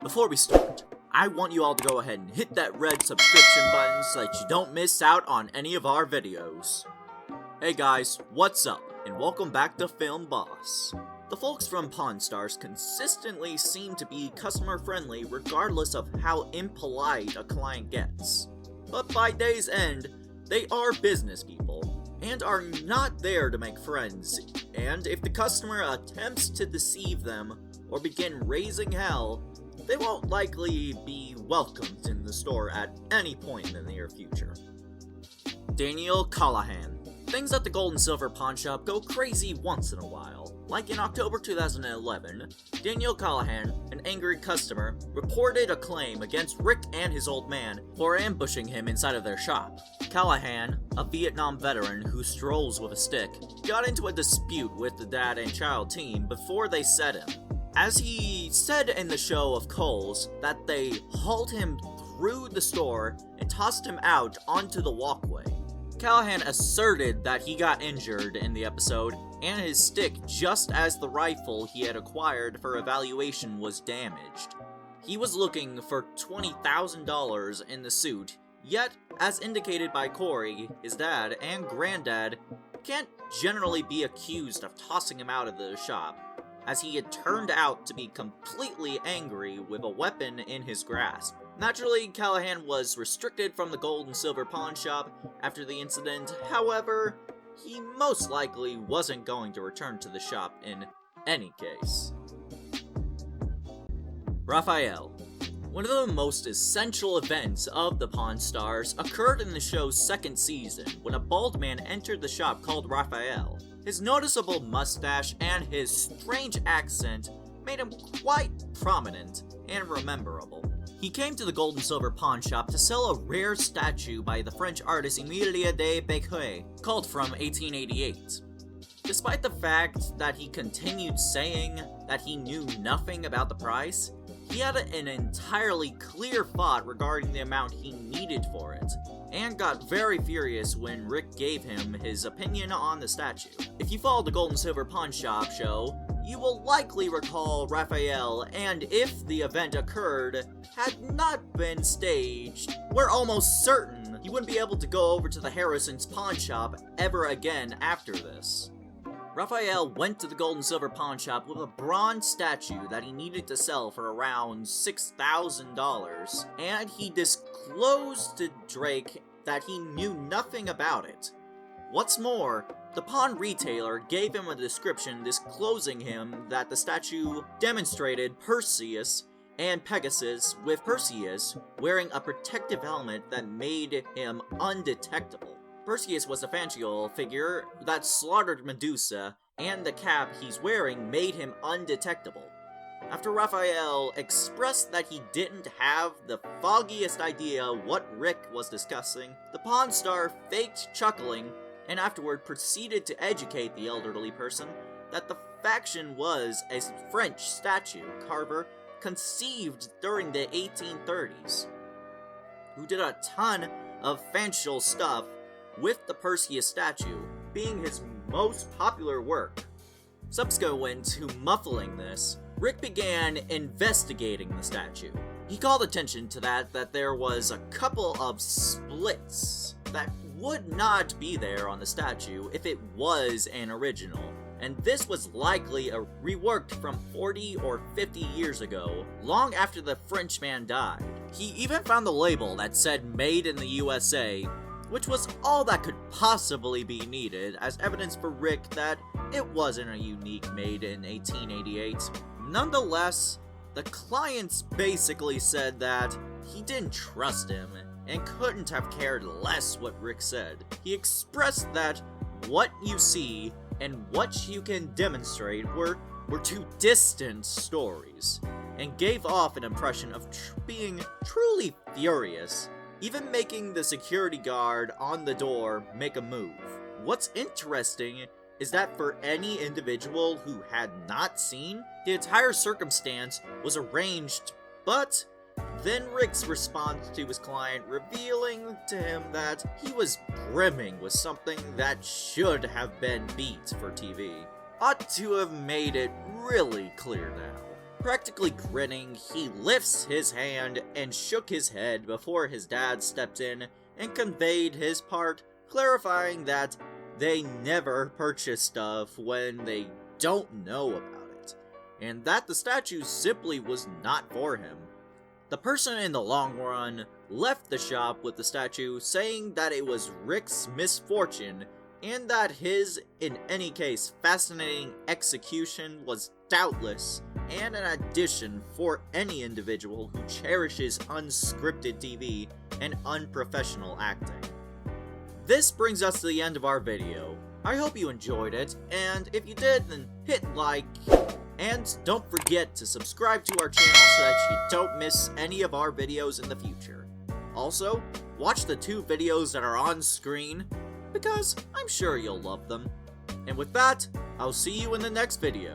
Before we start, I want you all to go ahead and hit that red subscription button so that you don't miss out on any of our videos. Hey guys, what's up, and welcome back to Film Boss. The folks from Pawn Stars consistently seem to be customer friendly regardless of how impolite a client gets. But by day's end, they are business people, and are not there to make friends, and if the customer attempts to deceive them or begin raising hell, they won't likely be welcomed in the store at any point in the near future. Daniel Callahan. Things at the Gold and Silver Pawn Shop go crazy once in a while. Like in October 2011, Daniel Callahan, an angry customer, reported a claim against Rick and his old man for ambushing him inside of their shop. Callahan, a Vietnam veteran who strolls with a stick, got into a dispute with the dad and child team before they set him. As he said in the show of Kohl's that they hauled him through the store and tossed him out onto the walkway. Callahan asserted that he got injured in the episode and his stick just as the rifle he had acquired for evaluation was damaged. He was looking for $20,000 in the suit, yet, as indicated by Corey, his dad and granddad can't generally be accused of tossing him out of the shop, as he had turned out to be completely angry with a weapon in his grasp. Naturally, Callahan was restricted from the Gold and Silver Pawn Shop after the incident. However, he most likely wasn't going to return to the shop in any case. Raphael. One of the most essential events of the Pawn Stars occurred in the show's second season when a bald man entered the shop called Raphael. His noticeable mustache and his strange accent made him quite prominent and rememberable. He came to the Gold and Silver Pawn Shop to sell a rare statue by the French artist Emilie de Becquerel, called from 1888. Despite the fact that he continued saying that he knew nothing about the price, he had an entirely clear thought regarding the amount he needed for it, and got very furious when Rick gave him his opinion on the statue. If you follow the Gold and Silver Pawn Shop show, you will likely recall Raphael, and if the event occurred had not been staged, we're almost certain he wouldn't be able to go over to the Harrison's pawn shop ever again after this. Raphael went to the Gold and Silver Pawn Shop with a bronze statue that he needed to sell for around $6,000, and he disclosed to Drake that he knew nothing about it. What's more, the pawn retailer gave him a description disclosing him that the statue demonstrated Perseus and Pegasus, with Perseus wearing a protective helmet that made him undetectable. Perseus was a fancial figure that slaughtered Medusa, and the cap he's wearing made him undetectable. After Raphael expressed that he didn't have the foggiest idea what Rick was discussing, the Pawn Star faked chuckling and afterward proceeded to educate the elderly person that the faction was a French statue carver conceived during the 1830s, who did a ton of fancial stuff, with the Perseus statue being his most popular work. Subsequent to muffling this, Rick began investigating the statue. He called attention to that there was a couple of splits that would not be there on the statue if it was an original, and this was likely a reworked from 40 or 50 years ago, long after the Frenchman died. He even found the label that said "Made in the USA," which was all that could possibly be needed as evidence for Rick that it wasn't a unique made in 1888. Nonetheless, the clients basically said that he didn't trust him and couldn't have cared less what Rick said. He expressed that what you see and what you can demonstrate were two distant stories, and gave off an impression of being truly furious, even making the security guard on the door make a move. What's interesting is that for any individual who had not seen, the entire circumstance was arranged, but then Rick's response to his client revealing to him that he was brimming with something that should have been beat for TV ought to have made it really clear now. Practically grinning, he lifts his hand and shook his head before his dad stepped in and conveyed his part, clarifying that they never purchase stuff when they don't know about it, and that the statue simply was not for him. The person in the long run left the shop with the statue, saying that it was Rick's misfortune and that his, in any case, fascinating execution was doubtless and an addition for any individual who cherishes unscripted TV and unprofessional acting. This brings us to the end of our video. I hope you enjoyed it, and if you did, then hit like, and don't forget to subscribe to our channel so that you don't miss any of our videos in the future. Also, watch the 2 videos that are on screen, because I'm sure you'll love them. And with that, I'll see you in the next video.